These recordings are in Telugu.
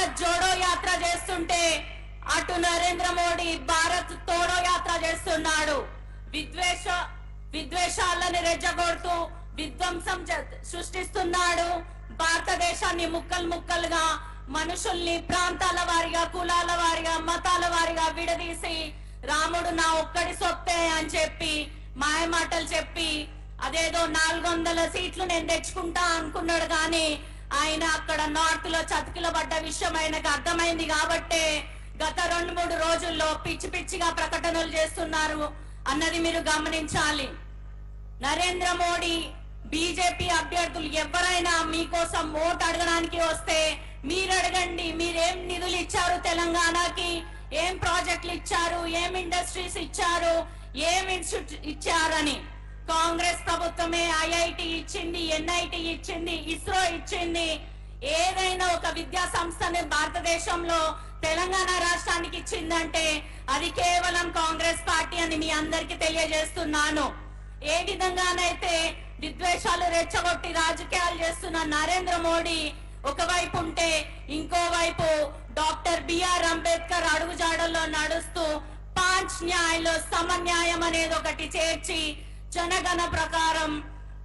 భారత్ జోడో యాత్ర చేస్తుంటే అటు నరేంద్ర మోడీ భారత్ తోడో యాత్ర చేస్తున్నాడు. విద్వేషాలను రెచ్చగొడుతూ విధ్వంసం సృష్టిస్తున్నాడు. భారతదేశాన్ని ముక్కలు ముక్కలుగా మనుషుల్ని ప్రాంతాల వారిగా, కులాల వారిగా, మతాల వారిగా విడదీసి రాముడు నా ఒక్కడి సొత్తే అని చెప్పి మాయమాటలు చెప్పి అదేదో 400 సీట్లు నేను తెచ్చుకుంటా అనుకున్నాడు. కానీ ఆయన అక్కడ నార్త్ లో చతికిల పడ్డ విషయం ఆయనకు అర్థమైంది కాబట్టే గత 2-3 రోజుల్లో పిచ్చి పిచ్చిగా ప్రకటనలు చేస్తున్నారు అన్నది మీరు గమనించాలి. నరేంద్ర మోడీ బీజేపీ అభ్యర్థులు ఎవరైనా మీకోసం ఓటు అడగడానికి వస్తే మీరు అడగండి, మీరేం నిధులు ఇచ్చారు తెలంగాణకి, ఏం ప్రాజెక్టులు ఇచ్చారు, ఏం ఇండస్ట్రీస్ ఇచ్చారు, ఏం ఇన్స్టిట్యూట్ ఇచ్చారని. కాంగ్రెస్ ప్రభుత్వమే ఐఐటి ఇచ్చింది, ఎన్ఐటి ఇచ్చింది, ఇస్రో ఇచ్చింది. ఏదైనా ఒక విద్యా సంస్థని భారతదేశంలో తెలంగాణ రాష్ట్రానికి ఇచ్చిందంటే అది కేవలం కాంగ్రెస్ పార్టీ అని మీ అందరికి తెలియజేస్తున్నాను. ఏ విధంగానైతే విద్వేషాలు రెచ్చగొట్టి రాజకీయాలు చేస్తున్న నరేంద్ర మోడీ ఒకవైపు ఉంటే ఇంకోవైపు డాక్టర్ బిఆర్ అంబేద్కర్ అడుగుజాడల్లో నడుస్తూ 5 న్యాయంలో సమన్యాయం అనేది ఒకటి చేర్చి జనగణ ప్రకారం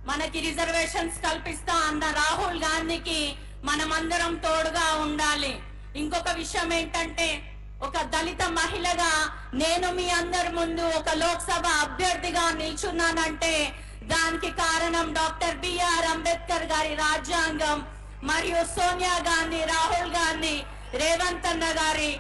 మనకి రిజర్వేషన్స్ కల్పిస్తా అన్న రాహుల్ గాంధీకి మనమందరం తోడుగా ఉండాలి. ఇంకొక విషయం ఏంటంటే, ఒక దళిత మహిళగా నేను మీ అందరి ముందు ఒక లోక్సభ అభ్యర్థిగా నిల్చున్నానంటే దానికి కారణం డాక్టర్ బిఆర్ అంబేద్కర్ గారి రాజ్యాంగం మరియు సోనియా గాంధీ, రాహుల్ గాంధీ, రేవంత్ అన్న గారి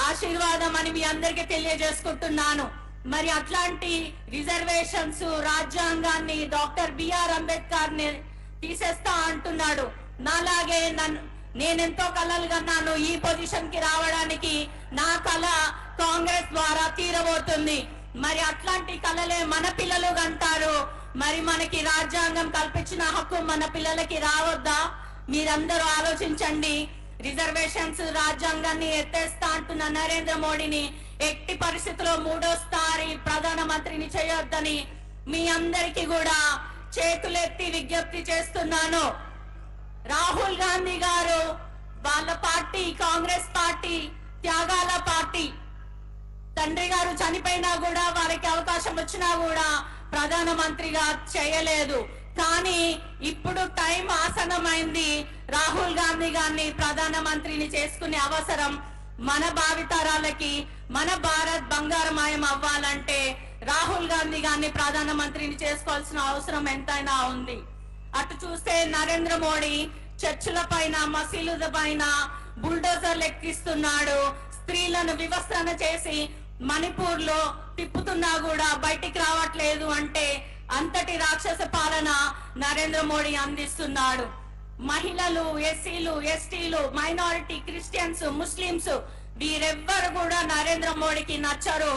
ఆశీర్వాదం అని మీ అందరికీ తెలియజేసుకుంటున్నాను. మరి అట్లాంటి రిజర్వేషన్స్ రాజ్యాంగాన్ని డాక్టర్ బిఆర్ అంబేద్కర్ ని తీసేస్తా అంటున్నాడు. నాలాగే నేనెంతో కలలు కన్నాను ఈ పొజిషన్ కి రావడానికి. నా కళ కాంగ్రెస్ ద్వారా తీరబోతుంది. మరి అట్లాంటి కళలే మన పిల్లలు కంటారు. మరి మనకి రాజ్యాంగం కల్పించిన హక్కు మన పిల్లలకి రావద్దా? మీరందరూ ఆలోచించండి. రిజర్వేషన్స్ రాజ్యాంగాన్ని ఎత్తేస్తా అంటున్న నరేంద్ర మోడీని ఎట్టి పరిస్థితుల్లో 3వ ప్రధానమంత్రిని చేయొద్దని మీ అందరికీ కూడా చేతులెత్తి విజ్ఞప్తి చేస్తున్నాను. రాహుల్ గాంధీ గారు వాళ్ళ పార్టీ కాంగ్రెస్ పార్టీ త్యాగాల పార్టీ. తండ్రి గారు చనిపోయినా కూడా వారికి అవకాశం వచ్చినా కూడా ప్రధానమంత్రిగా చేయలేదు. కానీ ఇప్పుడు టైం ఆసన్నమైంది. రాహుల్ గాంధీ గారిని ప్రధానమంత్రిని చేసుకునే అవసరం మన భావితరాలకి, మన భారత్ బంగారమయం అవ్వాలంటే రాహుల్ గాంధీ గారిని ప్రధానమంత్రిని చేసుకోవాల్సిన అవసరం ఎంతైనా ఉంది. అటు చూస్తే నరేంద్ర మోడీ చర్చిల పైన, మసీదుల పైన బుల్డోజర్లు ఎక్కిస్తున్నాడు. స్త్రీలను వివస్త్రణ చేసి మణిపూర్ లో తిప్పుతున్నా కూడా బయటికి రావట్లేదు. అంటే అంతటి రాక్షస పాలన నరేంద్ర మోడీ అందిస్తున్నాడు. మహిళలు, ఎస్సీలు, ఎస్టీలు, మైనారిటీ, క్రిస్టియన్స్, ముస్లింస్ వీరెవ్వరు కూడా నరేంద్ర మోడీకి నచ్చరు.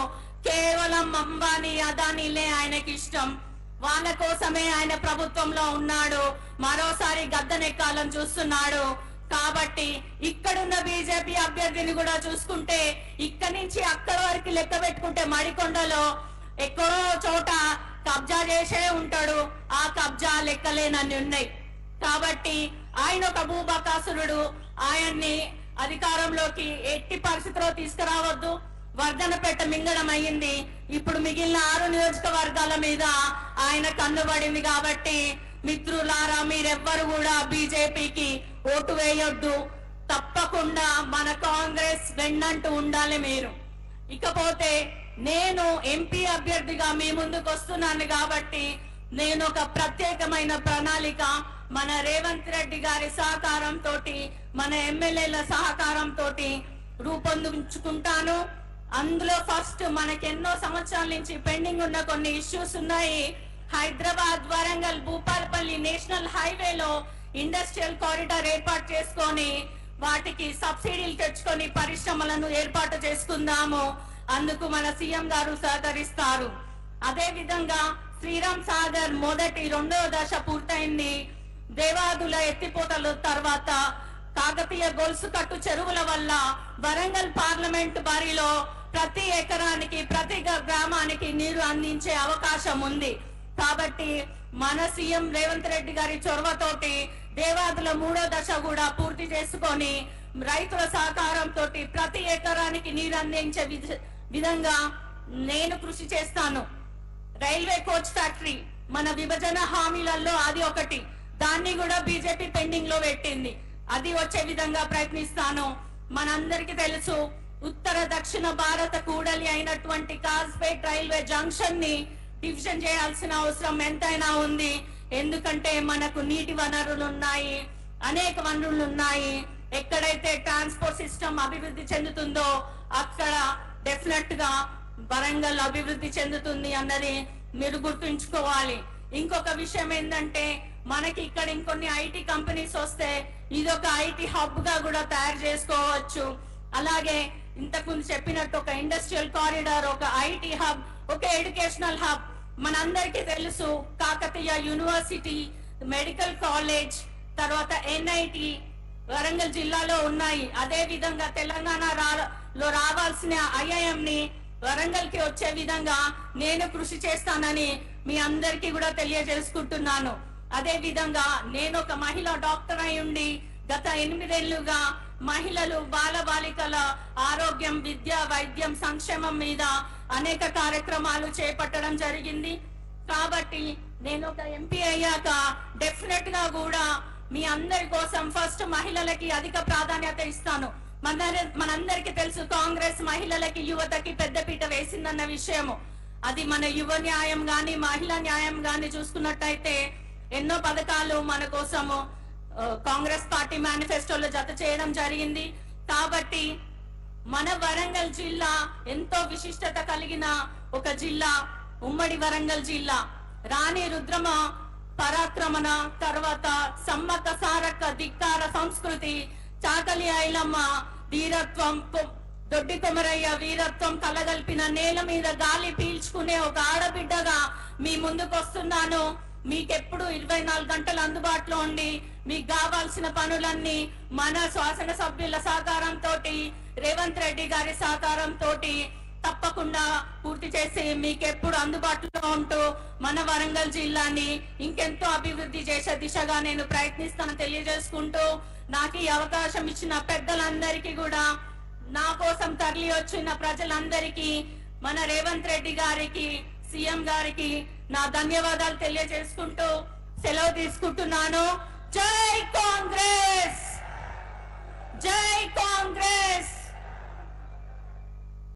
కేవలం అంబానీ, అదానీలే ఆయనకి ఇష్టం. వాళ్ళ కోసమే ఆయన ప్రభుత్వంలో ఉన్నాడు. మరోసారి గద్దెనెక్కాలని చూస్తున్నాడు. కాబట్టి ఇక్కడున్న బీజేపీ అభ్యర్థిని కూడా చూసుకుంటే ఇక్కడి నుంచి అక్కడి వరకు లెక్క పెట్టుకుంటే మడికొండలో ఎక్కడో చోట కబ్జా చేసే ఉంటాడు. ఆ కబ్జా లెక్కలేనన్ని ఉన్నాయి. కాబట్టి ఆయన ఒక భూబకాసురుడు. ఆయన్ని అధికారంలోకి ఎట్టి పరిస్థితిలో తీసుకురావద్దు. వర్ధనపేట మింగడం అయ్యింది. ఇప్పుడు మిగిలిన 6 నియోజకవర్గాల మీద ఆయన కన్నుబడింది. కాబట్టి మిత్రులారా, మీరెవ్వరు కూడా బీజేపీకి ఓటు వేయొద్దు. తప్పకుండా మన కాంగ్రెస్ వెన్నంటూ ఉండాలి మీరు. ఇకపోతే నేను ఎంపీ అభ్యర్థిగా మీ ముందుకు వస్తున్నాను కాబట్టి నేను ఒక ప్రత్యేకమైన ప్రణాళిక మన రేవంత్ రెడ్డి గారి సహకారంతో, మన ఎమ్మెల్యేల సహకారంతో రూపొందించుకుంటాను. అందులో ఫస్ట్ మనకెన్నో సంవత్సరాల నుంచి పెండింగ్ ఉన్న కొన్ని ఇష్యూస్ ఉన్నాయి. హైదరాబాద్, వరంగల్, భూపాలపల్లి నేషనల్ హైవేలో ఇండస్ట్రియల్ కారిడార్ ఏర్పాటు చేసుకొని వాటికి సబ్సిడీలు తెచ్చుకొని పరిశ్రమలను ఏర్పాటు చేసుకుందాము. అందుకు మన సీఎం గారు సహకరిస్తారు. అదే విధంగా శ్రీరామ్ సాగర్ మొదటి 2వ దశ పూర్తయింది. దేవాదుల ఎత్తిపోతల తర్వాత కాకతీయ గొలుసు కట్టు చెరువుల వల్ల వరంగల్ పార్లమెంట్ బరిలో ప్రతి ఎకరానికి, ప్రతి గ్రామానికి నీరు అందించే అవకాశం ఉంది. కాబట్టి మన సీఎం రేవంత్ రెడ్డి గారి చొరవతోటి దేవాదుల 3వ దశ కూడా పూర్తి చేసుకొని రైతుల సహకారంతో ప్రతి ఎకరానికి నీరు అందించే విధంగా నేను కృషి చేస్తాను. రైల్వే కోచ్ ఫ్యాక్టరీ మన విభజన హామీలలో అది ఒకటి, దాన్ని కూడా బీజేపీ పెండింగ్ లో పెట్టింది. అది వచ్చే విధంగా ప్రయత్నిస్తాను. మనందరికీ తెలుసు, ఉత్తర దక్షిణ భారత కూడలి అయినటువంటి కాజ్పేట్ రైల్వే జంక్షన్ ని డివిజన్ చేయాల్సిన అవసరం ఎంతైనా ఉంది. ఎందుకంటే మనకు నీటి వనరులు ఉన్నాయి, అనేక వనరులు ఉన్నాయి. ఎక్కడైతే ట్రాన్స్పోర్ట్ సిస్టమ్ అభివృద్ధి చెందుతుందో అక్కడ డెఫినెట్ గా వరంగల్ అభివృద్ధి చెందుతుంది అన్నది మీరు గుర్తుంచుకోవాలి. ఇంకొక విషయం ఏంటంటే, మనకి ఇక్కడ ఇంకొన్ని ఐటీ కంపెనీస్ వస్తే ఇదొక ఐటీ హబ్ గా కూడా తయారు చేసుకోవచ్చు. అలాగే ఇంతకుముందు చెప్పినట్టు ఒక ఇండస్ట్రియల్ కారిడార్, ఒక ఐటీ హబ్, ఒక ఎడ్యుకేషనల్ హబ్. మనందరికీ తెలుసు, కాకతీయ యూనివర్సిటీ, మెడికల్ కాలేజ్, తర్వాత ఎన్ఐటి వరంగల్ జిల్లాలో ఉన్నాయి. అదే విధంగా తెలంగాణలో రావాల్సిన ఐఐఎం ని వరంగల్ కి వచ్చే విధంగా నేను కృషి చేస్తానని మీ అందరికీ కూడా తెలియజేసుకుంటున్నాను. అదే విధంగా నేను ఒక మహిళా డాక్టర్ అయి ఉండి గత 8 ఏళ్లుగా మహిళలు, బాలబాలికల ఆరోగ్యం, విద్య, వైద్యం, సంక్షేమం మీద అనేక కార్యక్రమాలు చేపట్టడం జరిగింది. కాబట్టి నేను ఒక ఎంపీ అయ్యాక డెఫినెట్ గా కూడా మీ అందరి కోసం ఫస్ట్ మహిళలకి అధిక ప్రాధాన్యత ఇస్తాను. మనందరికీ తెలుసు, కాంగ్రెస్ మహిళలకి, యువతకి పెద్దపీట వేసిందన్న విషయము. అది మన యువ న్యాయం గాని, మహిళా న్యాయం గాని చూసుకున్నట్టయితే ఎన్నో పథకాలు మన కోసము కాంగ్రెస్ పార్టీ మేనిఫెస్టోలో జత చేయడం జరిగింది. కాబట్టి మన వరంగల్ జిల్లా ఎంతో విశిష్టత కలిగిన ఒక జిల్లా, ఉమ్మడి వరంగల్ జిల్లా. రాణి రుద్రమ పరాక్రమణ, తర్వాత సమ్మక్క సారక్క ధిక్కార సంస్కృతి, చాకలి ఐలమ్మ వీరత్వం, దొడ్డి కొమరయ్య వీరత్వం కలగల్పిన నేల మీద గాలి పీల్చుకునే ఒక ఆడబిడ్డగా మీ ముందుకు వస్తున్నాను. మీకెప్పుడు 24 గంటలు అందుబాటులో ఉండి మీకు కావాల్సిన పనులన్నీ మన శాసనసభ్యుల సహకారంతో, రేవంత్ రెడ్డి గారి సహకారంతో తప్పకుండా పూర్తి చేసి మీకెప్పుడు అందుబాటులో ఉంటూ మన వరంగల్ జిల్లాని ఇంకెంతో అభివృద్ధి చేసే దిశగా నేను ప్రయత్నిస్తానని తెలియజేసుకుంటూ, నాకు ఈ అవకాశం ఇచ్చిన పెద్దలందరికీ కూడా, నా కోసం తరలి వచ్చిన ప్రజలందరికీ, మన రేవంత్ రెడ్డి గారికి, సీఎం గారికి నా ధన్యవాదాలు తెలియజేసుకుంటూ సెలవు తీసుకుంటున్నాను. జై కాంగ్రెస్, జై కాంగ్రెస్.